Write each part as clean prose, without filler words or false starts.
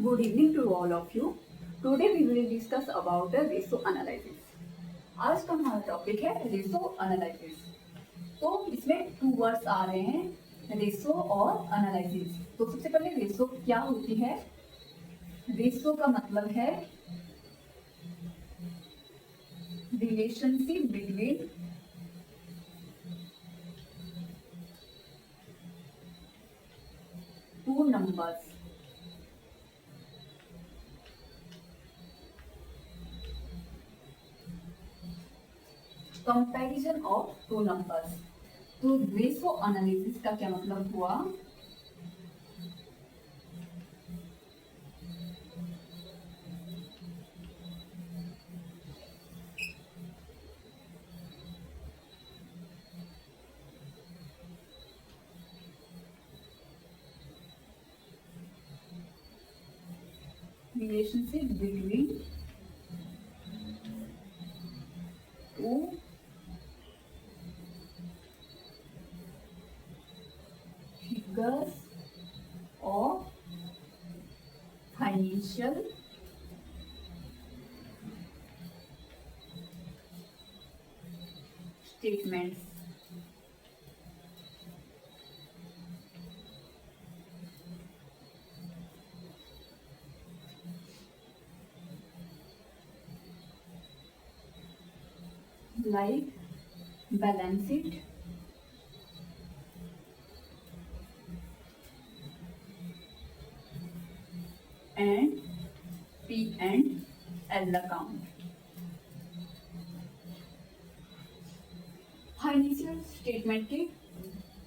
Good evening to all of you. Today we will discuss about the ratio analysis. आज का हमारा topic है ratio analysis. तो इसमें टू वर्ड्स आ रहे हैं, रेशो और एनालिसिस. तो सबसे पहले रेशो क्या होती है? रेशो का मतलब है relationship between two numbers. Comparison of two numbers. तो रेशो एनालिसिस का क्या मतलब हुआ? Relationship between two figures of financial statements. Like balance sheet, and P&L account. Financial statement के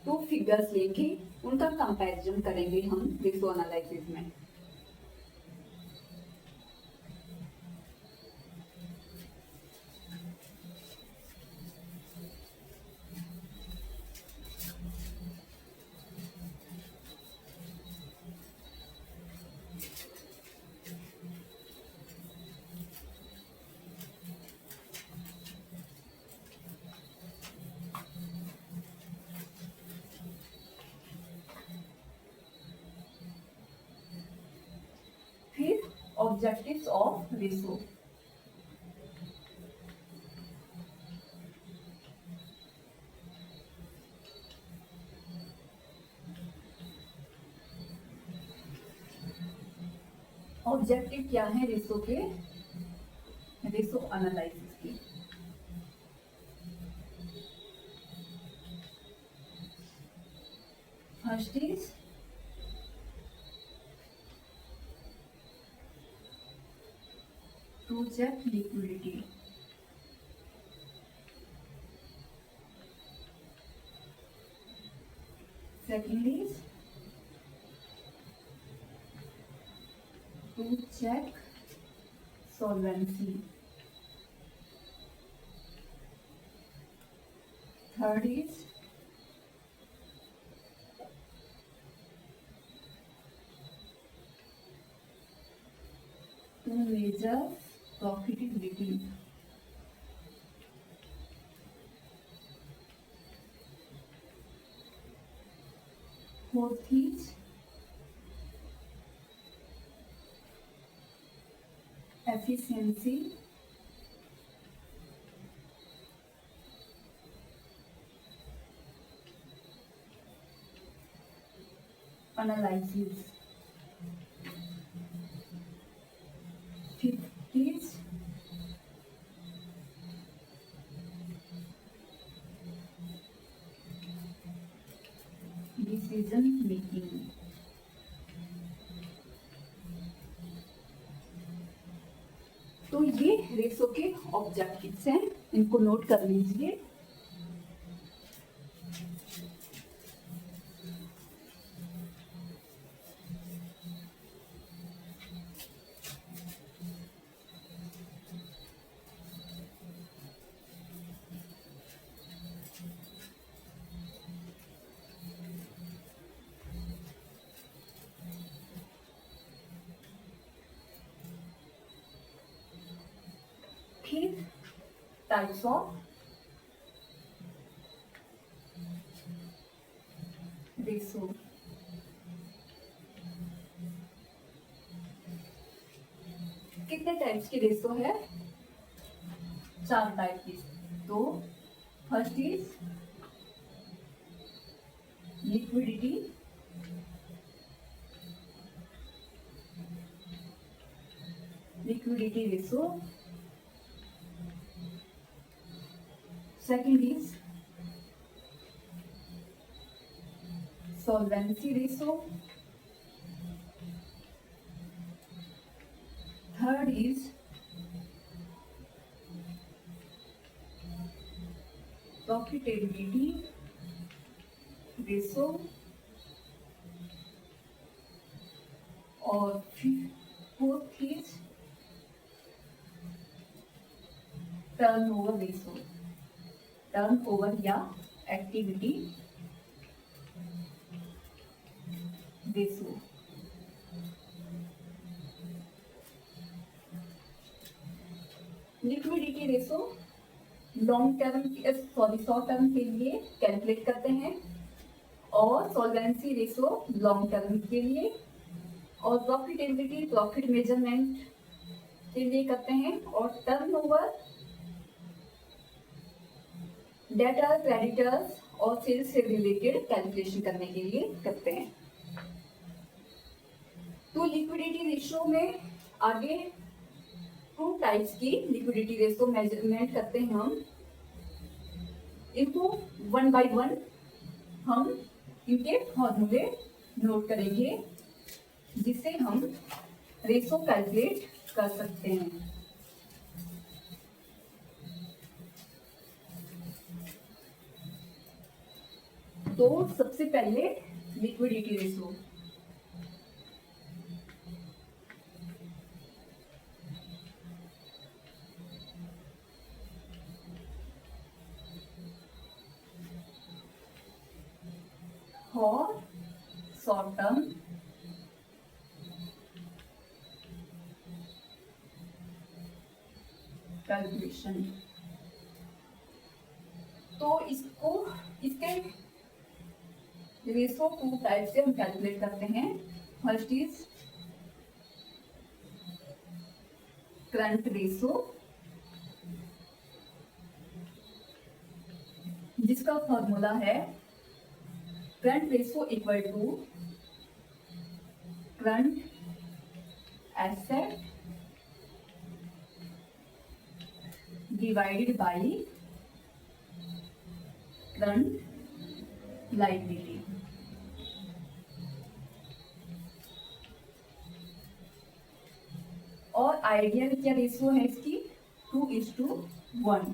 टू फिगर्स लेके उनका कंपैरिजन करेंगे हम रेशो एनालिसिस में. फिर ऑब्जेक्टिव्स ऑफ रेशो. ऑब्जेक्टिव क्या है रेशो के? रेशो एनालिसिस की. First is to check liquidity. Second is to check solvency. Third is to measure profitability. Fourth is efficiency. Analysis. Fifth is decision making. तो ये ratio के objectives हैं, इनको note कर लीजिए. फिर टाइप्स ऑफ रेशो. कितने टाइप्स की रेशो है? 4 टाइप की। तो first is liquidity, liquidity ratio. Second is solvency ratio. Third is profitability ratio. और fourth is turnover ratio, turnover या activity ratio. Liquidity ratio long term short term के लिए calculate करते हैं, और सॉल्वेंसी रेशो लॉन्ग टर्म के लिए, और प्रॉफिटेबिलिटी प्रॉफिट मेजरमेंट के लिए करते हैं, और टर्नओवर डेटर क्रेडिटर्स और सेल्स से रिलेटेड कैलकुलेशन करने के लिए करते हैं। तो लिक्विडिटी रेशो में आगे 2 टाइप्स की लिक्विडिटी रेशो मेजरमेंट करते हैं हम। इनको 1 बाय 1 हम इनके फॉर्मूले नोट करेंगे, जिससे हम रेशो कैलकुलेट कर सकते हैं। तो सबसे पहले liquidity ratio. For short term calculation, तो इसके रेशो 2 टाइप से हम कैलकुलेट करते हैं। फर्स्ट इज करंट रेशो, जिसका फॉर्मूला है current ratio equal to current asset divided by current liability. और आइडियल क्या रेशियो है इसकी? 2:1।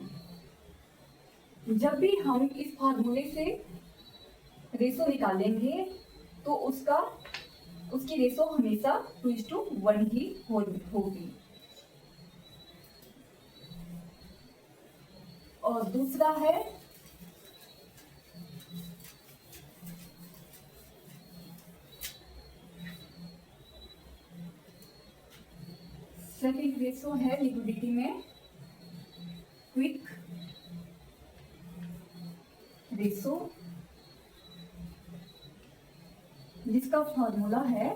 जब भी हम इस फार्मूले से रेशो निकालेंगे तो उसकी रेशो हमेशा 2:1 ही होगी। और दूसरा है सेकंड रेशो है लिक्विडिटी में क्विक रेशो, जिसका फॉर्मूला है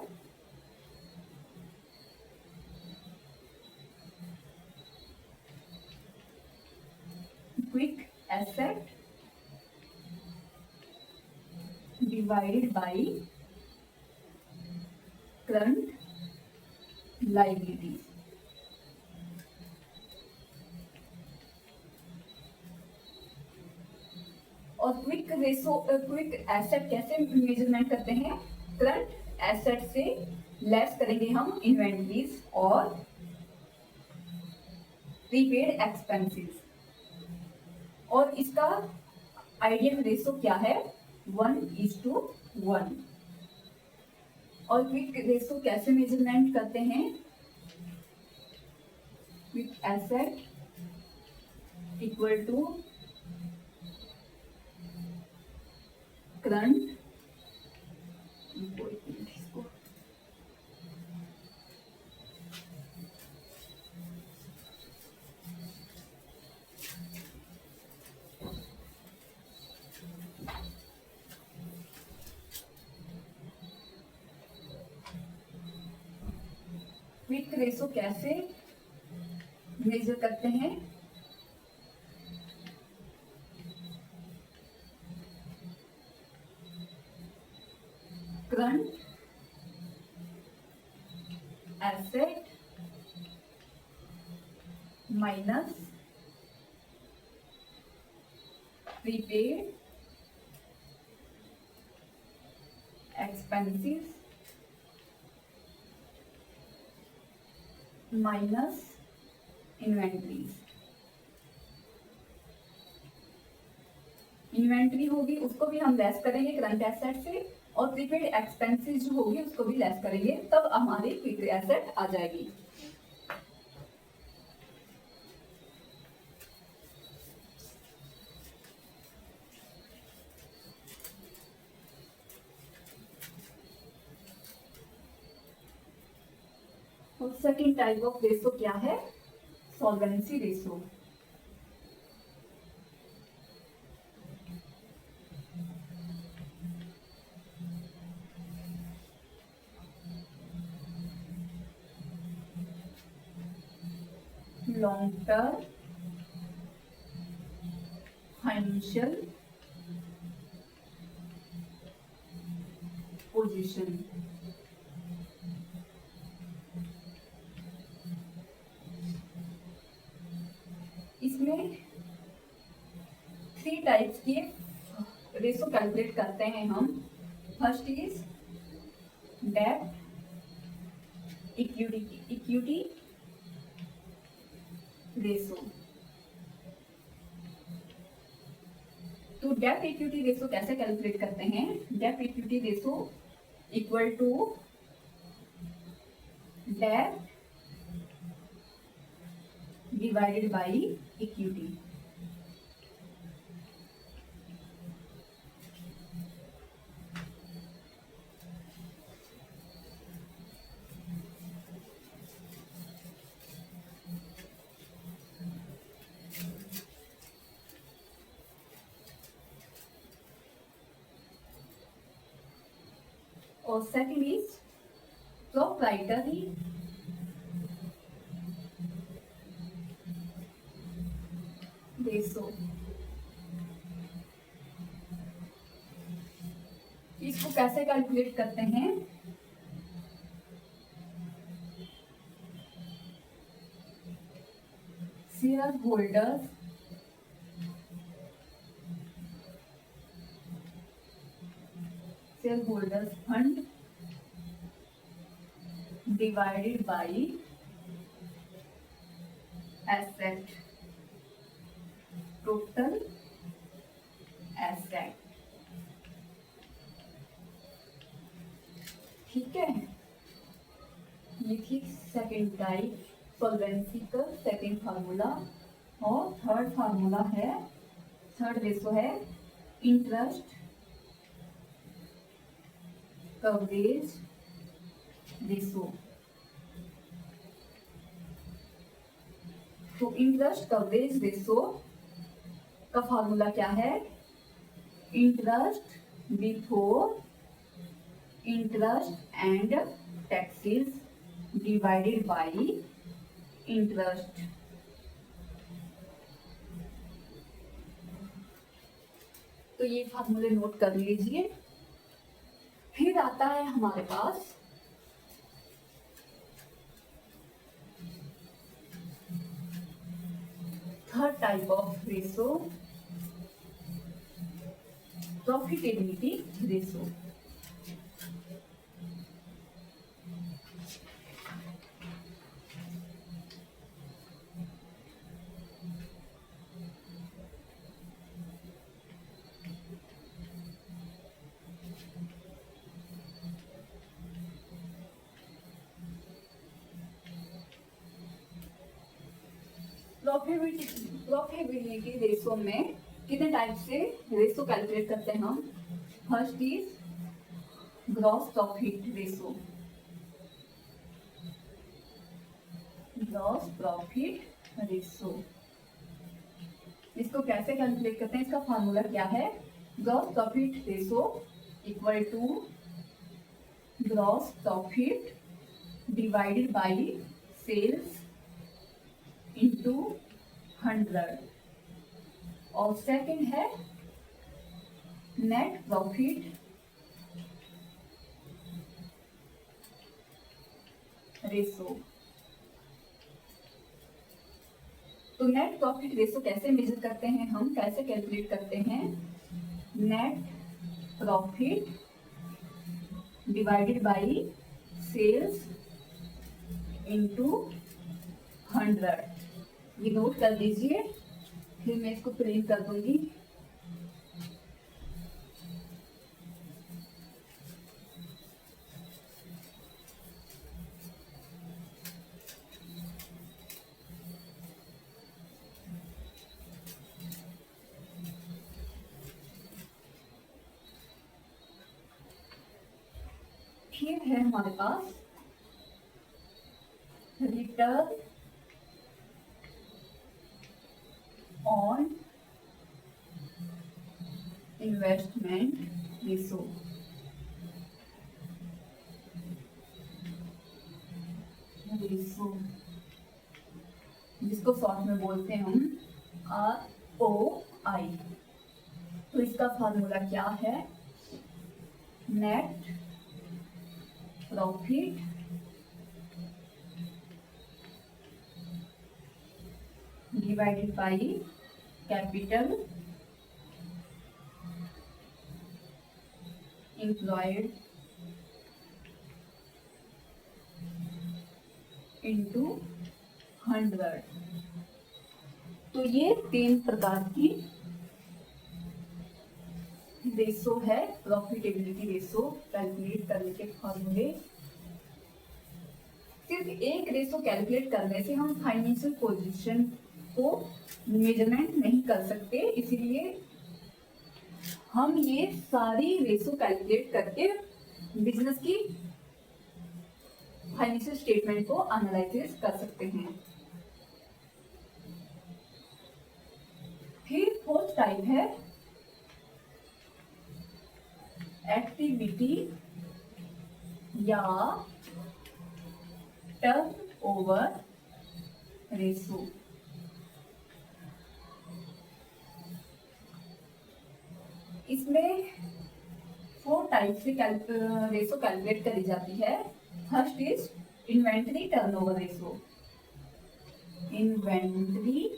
quick asset divided by current liability. और क्विक एसेट कैसे मेजरमेंट करते हैं? करंट एसेट से लेस करेंगे हम इन्वेंटरीज और प्रीपेड एक्सपेंसेस, और इसका आइडियल रेशो क्या है? 1:1। और क्विक रेशो कैसे मेजरमेंट करते हैं? Quick asset equal to current quick ratio कैसे मेजर करते हैं। Current asset minus prepaid expenses minus inventories. Inventory होगी उसको भी हम लेस करेंगे करंट एसेट से, और प्रीपेड एक्सपेंसेस जो होगी उसको भी लेस करेंगे, तब हमारी क्विक एसेट आ जाएगी। और सेकेंड टाइप ऑफ रेशो क्या है? Solvency ratio. Long term financial position. इसमें 3 टाइप्स के रेशो कैलकुलेट करते हैं हम। First is debt equity ratio. तो डेट इक्विटी रेशो कैसे कैलकुलेट करते हैं? Debt equity ratio equal to debt divided by equity. और सेकंड इज प्रोप्राइटरी रेशो। इसको कैसे कैलकुलेट करते हैं? Shareholders fund divided by asset, total asset. ठीक है, ये थी सेकेंड टाइप सॉल्वेंसी का सेकेंड फार्मूला। और थर्ड फार्मूला है, थर्ड रेशो है इंटरेस्ट कवरेज रेशो। तो इंटरेस्ट कवरेज रेशो का फार्मूला क्या है? Interest before interest and taxes divided by interest. तो ये फार्मूले नोट कर लीजिए। फिर आता है हमारे पास third type of ratio, profitability ratio. Profitability ratio में कितने टाइप से रेशो कैलकुलेट करते हैं हम? First is gross profit ratio. Gross profit ratio इसको कैसे कैलकुलेट करते हैं? इसका फार्मूला क्या है? Gross profit ratio equal to gross profit divided by sales into 100 और सेकंड है नेट प्रॉफिट रेशो। तो नेट प्रॉफिट रेशो कैसे मेजर करते हैं, हम कैसे कैलकुलेट करते हैं, net profit divided by sales into 100। ये नोट कर लीजिए, फिर मैं इसको प्रिंट कर दूंगी। फिर है हमारे पास रिटर्न ऑन इन्वेस्टमेंट रेशो। जिसको शॉर्ट में बोलते हैं हम ROI। तो इसका फॉर्मूला क्या है, net profit divided by capital employed into 100। तो ये 3 प्रकार की रेशो है, प्रॉफिटेबिलिटी रेशो कैलकुलेट करने के फॉर्मूले। सिर्फ एक रेशो कैलकुलेट करने से हम फाइनेंशियल पोजीशन को मेजरमेंट नहीं कर सकते, इसलिए हम ये सारी रेशो कैलकुलेट करके बिजनेस की फाइनेंशियल स्टेटमेंट को एनालिसिस कर सकते हैं। फिर फोर्थ टाइप है एक्टिविटी या टर्नओवर रेशो। इसमें 4 टाइप से रेशो कैलकुलेट करी जाती है। First is inventory turnover ratio. Inventory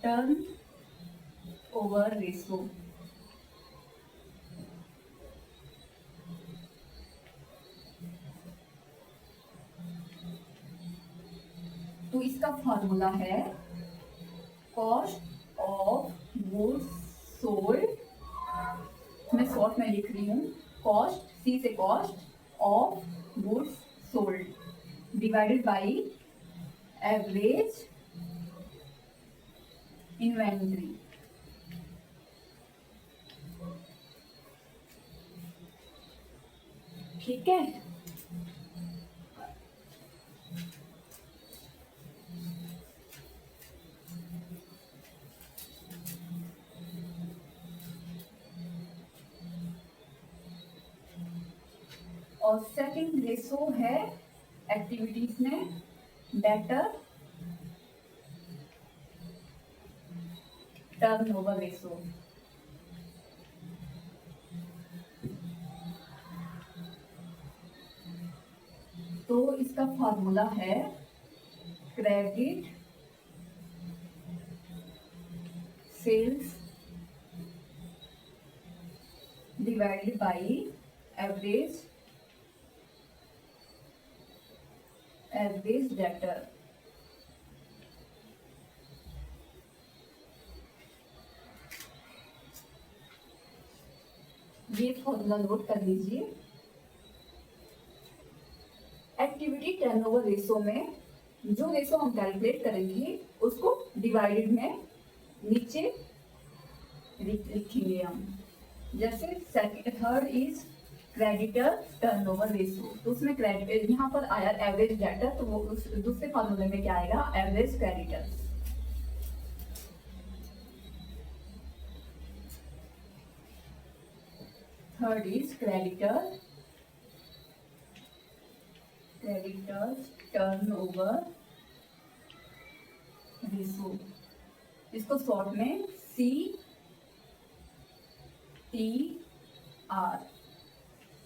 turn over ratio. तो इसका फॉर्मूला है कॉस्ट ऑफ गुड्स सोल्ड, मैं शॉर्ट में लिख रही हूँ, कॉस्ट सी से cost of goods sold divided by average inventory. ठीक है, और सेकंड रेशो है एक्टिविटीज में डेटर टर्नओवर रेशो। तो इसका फॉर्मूला है credit sales divided by average debtor. ये फॉर्मूला नोट कर लीजिए। एक्टिविटी टर्नओवर रेशो में जो रेशो हम कैलकुलेट करेंगे उसको डिवाइडेड में नीचे लिखेंगे हम। जैसे third is creditor turnover ratio, तो उसमें क्रेडिट यहाँ पर आया एवरेज डेटर, तो वो उस दूसरे फॉर्मूले में क्या आएगा, average creditor. Third is creditors turnover ratio, इसको शॉर्ट में CTR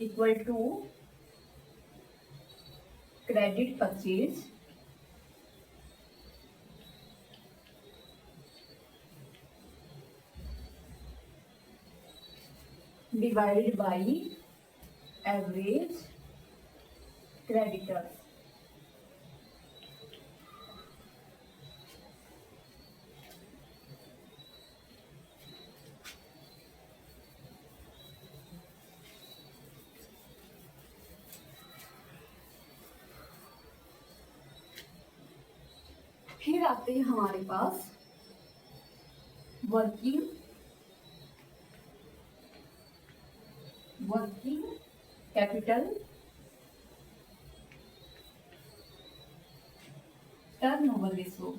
equal to credit purchase divided by average creditors. फिर आते हैं हमारे पास वर्किंग कैपिटल टर्नओवर रेशो।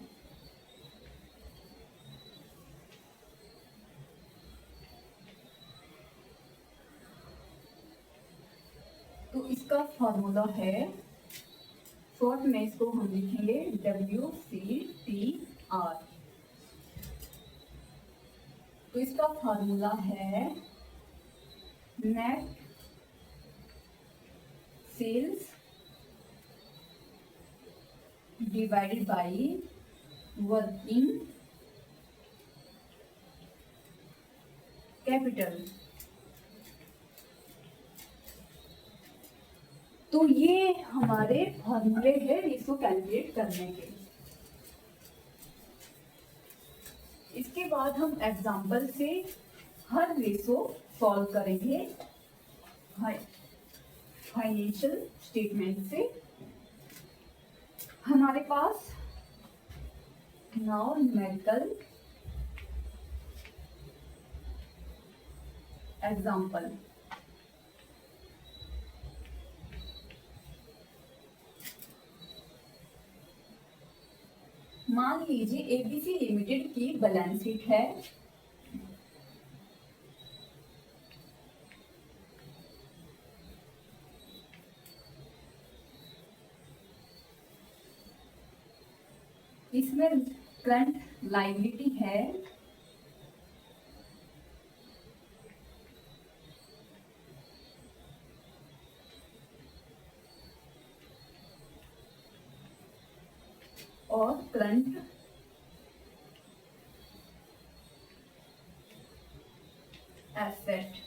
तो इसका फॉर्मूला है, शॉर्ट में इसको हम लिखेंगे WCTR। तो इसका फॉर्मूला है net sales divided by working capital. तो ये हमारे फॉर्मूले हैं रेशो कैलकुलेट करने के। इसके बाद हम एग्जाम्पल से हर रेशो सॉल्व करेंगे फाइनेंशियल स्टेटमेंट से। हमारे पास नाउ न्यूमेरिकल एग्जाम्पल। मान लीजिए एबीसी लिमिटेड की बैलेंस शीट है। इसमें करंट लायबिलिटी है और करंट एसेट।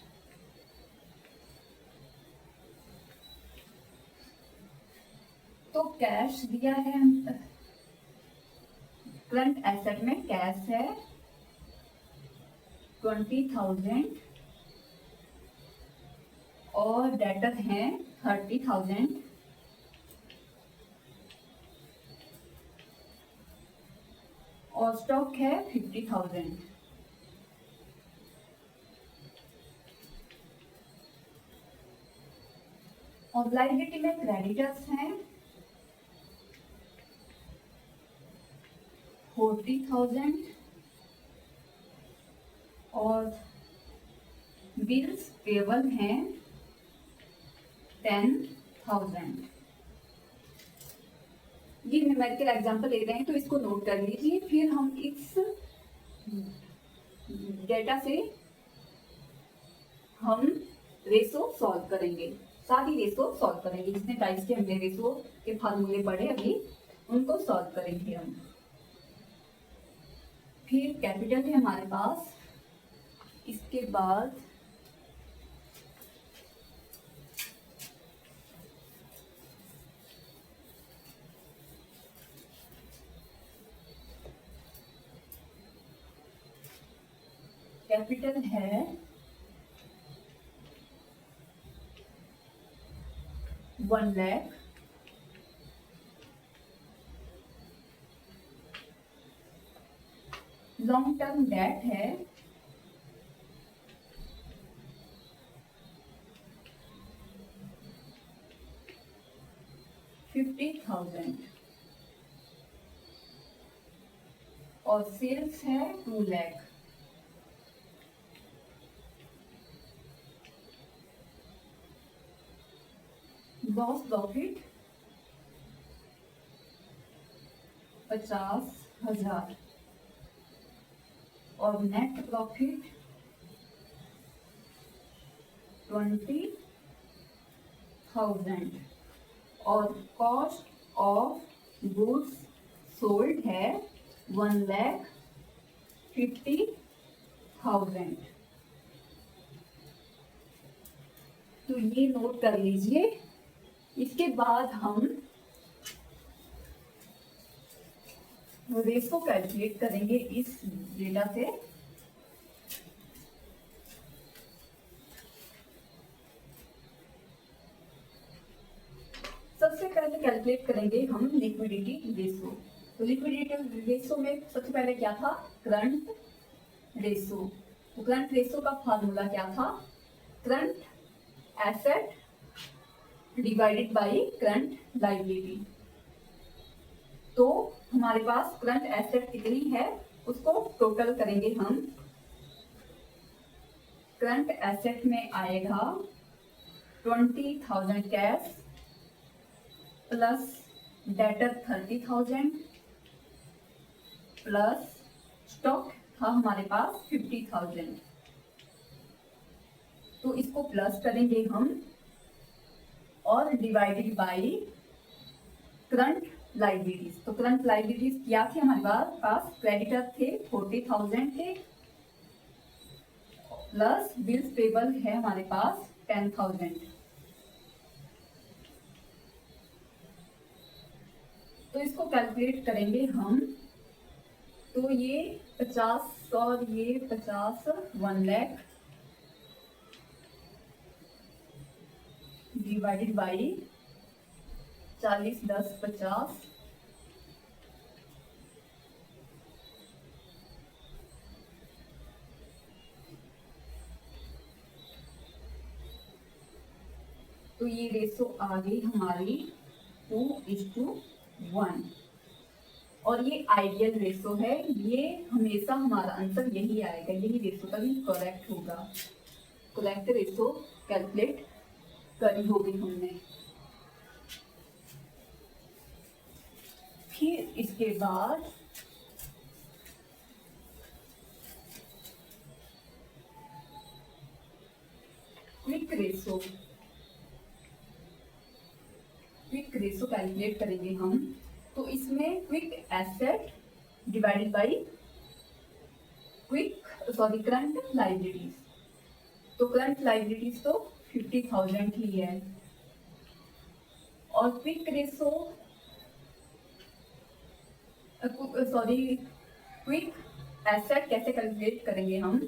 तो कैश दिया है, करंट एसेट में कैश है 20,000 और डेटर हैं 30,000 और स्टॉक है 50,000। और लायबिलिटी में क्रेडिटर्स हैं 40,000 और बिल्स पेबल हैं 10,000। ये न्यूमेरिकल एग्जांपल ले रहे हैं तो इसको नोट कर लीजिए। फिर हम इस डेटा से हम रेशो सॉल्व करेंगे, सारी रेशो सॉल्व करेंगे। जितने टाइप्स के हमने रेशो के फार्मूले पढ़े अभी उनको सॉल्व करेंगे हम। फिर कैपिटल है हमारे पास, इसके बाद कैपिटल है 1 लाख। लॉन्ग टर्म डेट है 50,000 और सेल्स है 2 लाख। ग्रॉस प्रॉफिट 50 1000 और नेट प्रॉफिट 20,000 और कॉस्ट ऑफ गुड्स सोल्ड है 1,50,000। तो ये नोट कर लीजिए। इसके बाद हम रेशो कैलकुलेट करेंगे इस डेटा से। सबसे पहले कैलकुलेट करेंगे हम लिक्विडिटी रेशो। तो लिक्विडिटी रेशो में सबसे पहले क्या था, करंट रेशो। तो करंट रेशो का फार्मूला क्या था, current asset divided by current liability. तो हमारे पास करंट एसेट कितनी है उसको टोटल करेंगे हम। करंट एसेट में आएगा 20,000 cash plus debtor 30,000 plus stock था हमारे पास 50,000। तो इसको प्लस करेंगे हम और डिवाइडेड बाय करंट लायबिलिटीज। तो करंट लायबिलिटीज क्या थी हमारे पास, क्रेडिटर थे 40,000 थे प्लस बिल्स पेबल है हमारे पास 10,000। तो इसको कैलकुलेट करेंगे हम। तो ये 50 और ये 50 1 लाख डिवाइडेड बाई 40 10 50 तो ये रेशो आ गई हमारी 2:1 और ये आइडियल रेशो है। ये हमेशा हमारा आंसर यही आएगा, यही रेशो तभी करेक्ट होगा। करेक्ट रेशो कैलकुलेट करी होगी हमने। फिर इसके बाद क्विक रेशो कैलकुलेट करेंगे हम। तो इसमें quick asset divided by current liabilities. तो करंट लायबिलिटीज तो 50,000 ही है और क्विक रेशो क्विक एसेट कैसे कैलकुलेट करेंगे हम।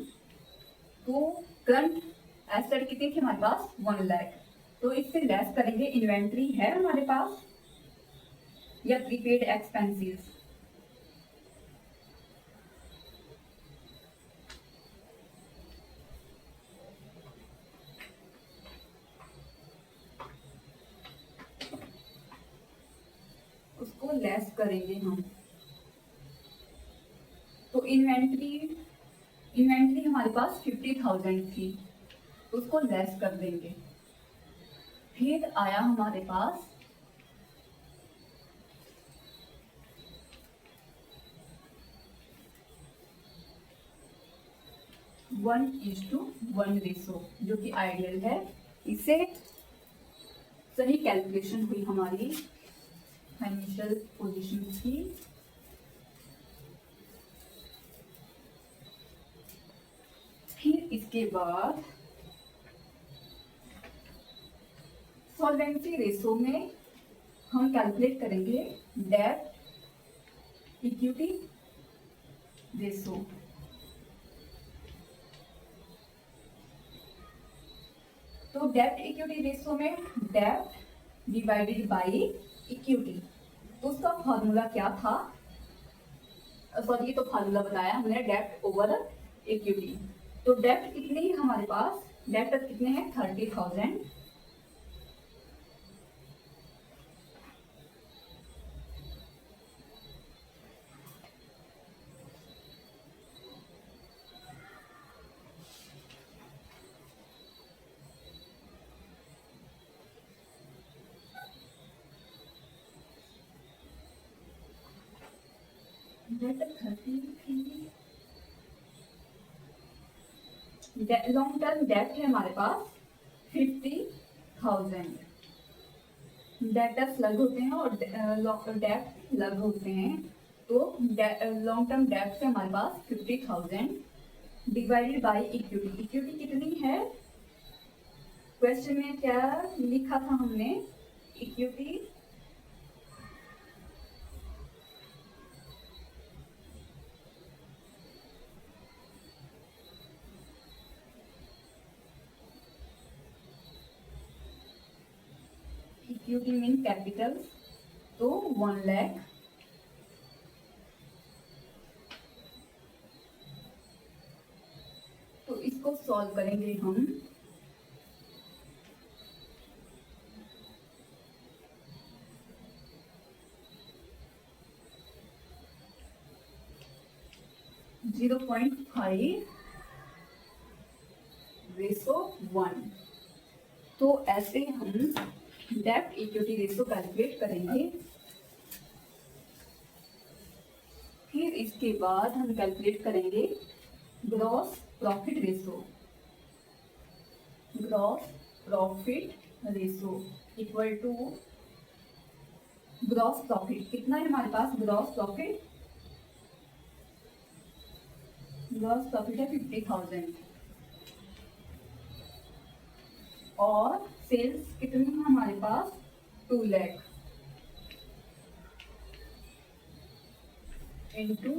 तो करंट एसेट कितनी थी हमारे पास 1 लाख। तो इससे लेस करेंगे इन्वेंट्री है हमारे पास या प्रीपेड एक्सपेंसेस। उसको लेस करेंगे हम। तो इन्वेंट्री हमारे पास 50,000 थी, उसको लेस कर देंगे। फिर आया हमारे पास one is to one ratio जो कि आइडियल है। इससे सही कैलकुलेशन हुई हमारी फाइनेंशियल पोजीशन की। फिर इसके बाद सॉल्वेंसी रेशो में हम कैलकुलेट करेंगे डेट इक्विटी रेशो। तो डेट इक्विटी रेशो में डेट डिवाइडेड बाय इक्विटी। तो उसका फॉर्मूला क्या था, सॉरी तो फार्मूला बताया हमने, डेट ओवर इक्विटी। तो डेट कितनी है हमारे पास, डेट कितने हैं 30,000 डेट 30 थी, लॉन्ग टर्म डेट है हमारे पास 50,000। डेटर्स अलग होते हैं और डेट अलग होते हैं। तो लॉन्ग टर्म डेट से हमारे पास 50,000 डिवाइडेड बाय इक्विटी। इक्विटी कितनी है, क्वेश्चन में क्या लिखा था हमने, इक्विटी इक्विटी मीन कैपिटल, तो 1 लाख। तो इसको सॉल्व करेंगे हम। जीरो 0.5:1। तो ऐसे हम डेब्ट इक्विटी रेशो कैलकुलेट करेंगे। फिर इसके बाद हम कैलकुलेट करेंगे gross profit ratio. Gross profit ratio equal to gross profit कितना है हमारे पास, ग्रॉस प्रॉफिट है 50,000 और सेल्स कितनी है हमारे पास 2 लाख इंटू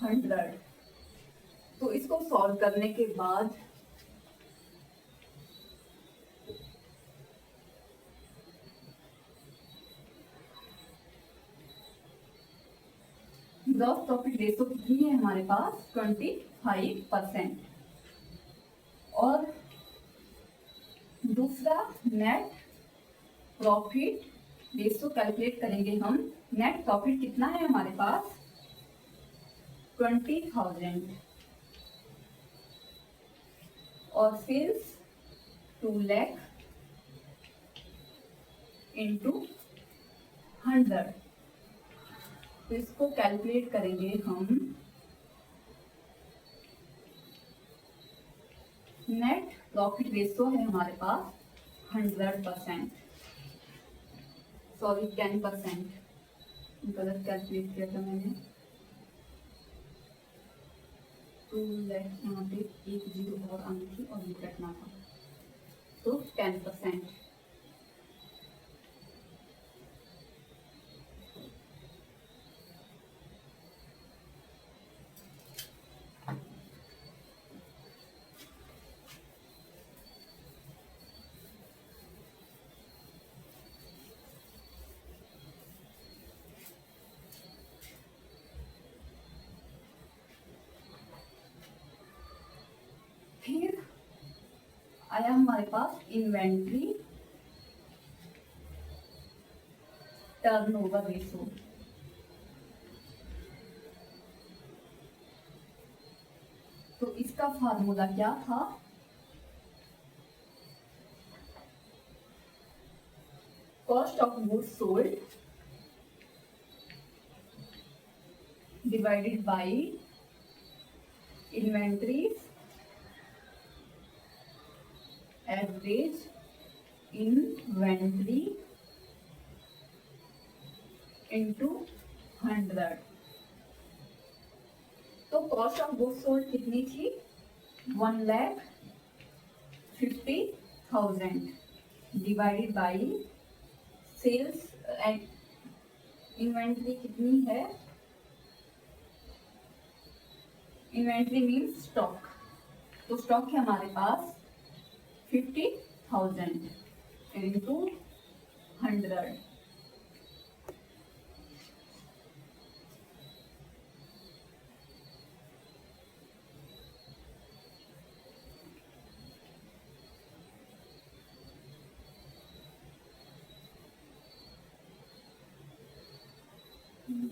100। तो इसको सॉल्व करने के बाद ग्रॉस प्रॉफिट रेशो कितनी है हमारे पास 25%। और दूसरा नेट प्रॉफिट रेशो कैलकुलेट करेंगे हम। नेट प्रॉफिट कितना है हमारे पास 20,000 और सेल्स 2 लाख इंटू 100। तो इसको कैलकुलेट करेंगे हम। नेट प्रॉफिट रेशो है हमारे पास 100%, सॉरी 10%, गलत कैलकुलेट किया था मैंने। 2 लाख यहाँ पे एक जीरो और आनी थी और ये कटना था, तो 10%। फिर आया हमारे पास इन्वेंट्री टर्नओवर रेशो। तो इसका फार्मूला क्या था, cost of goods sold divided by inventories average inventory into 100। तो कॉस्ट ऑफ गुड्स सोल्ड कितनी थी 1,50,000 divided by sales and inventory कितनी है, इन्वेंट्री मीन्स स्टॉक। तो स्टॉक है हमारे पास 50,000 इंटू 100।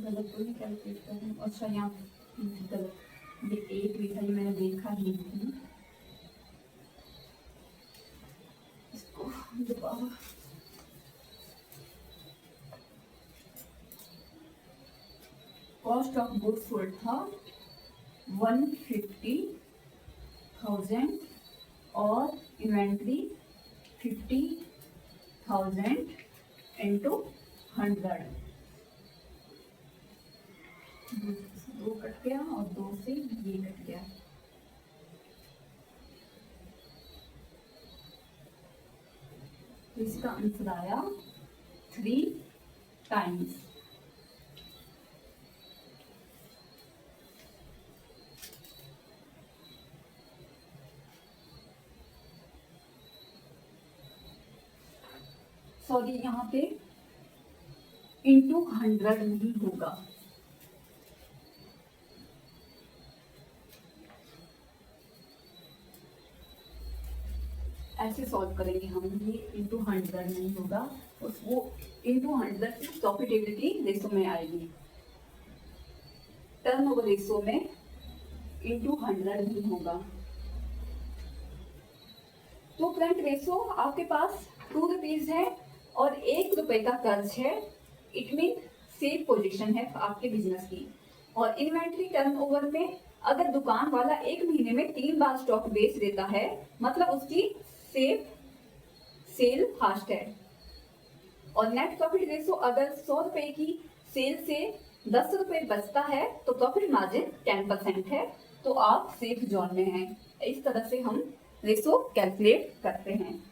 गलत तो नहीं कैलकुलेट कर रही हूँ, अच्छा यहाँ गलत, ये एक भी था, ये मैंने देखा ही नहीं। इसको दोबारा कॉस्ट ऑफ गुड्स सोल्ड था 150,000 और इन्वेंट्री 50,000 इंटू 100। दो कट गया और दो से ये कट गया। इसका आंसर आया 3 टाइम्स। सॉरी, यहाँ पे इंटू 100 नहीं होगा, ऐसे सॉल्व करेंगे हम। ये इंटू 100 नहीं होगा, वो इंटू 100 की प्रॉफिटेबिलिटी रेशो में आएगी। टर्नओवर रेशो में इंटू 100 नहीं होगा। तो करंट रेशो आपके पास 2 रुपीज है और 1 रुपए का कर्ज है, इट मीन सेफ पोजीशन है आपके बिजनेस की। और इन्वेंट्री टर्नओवर में अगर दुकान वाला 1 महीने में 3 बार स्टॉक बेच देता है, मतलब उसकी सेफ सेल फास्ट है। और नेट प्रॉफिट रेशो अगर 100 रुपए की सेल से 10 रुपए बचता है तो प्रॉफिट मार्जिन 10% है, तो आप सेफ जोन में हैं। इस तरह से हम रेशो कैलकुलेट करते हैं।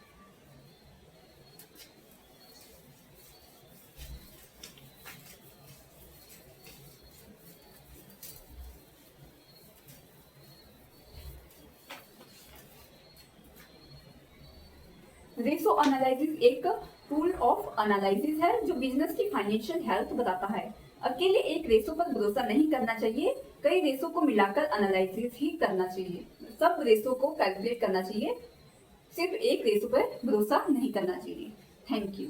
रेशो एनालिसिस एक टूल ऑफ एनालिसिस है जो बिजनेस की फाइनेंशियल हेल्थ बताता है। अकेले एक रेशो पर भरोसा नहीं करना चाहिए, कई रेशो को मिलाकर एनालिसिस ही करना चाहिए। सब रेशो को कैलकुलेट करना चाहिए, सिर्फ एक रेशो पर भरोसा नहीं करना चाहिए। Thank you.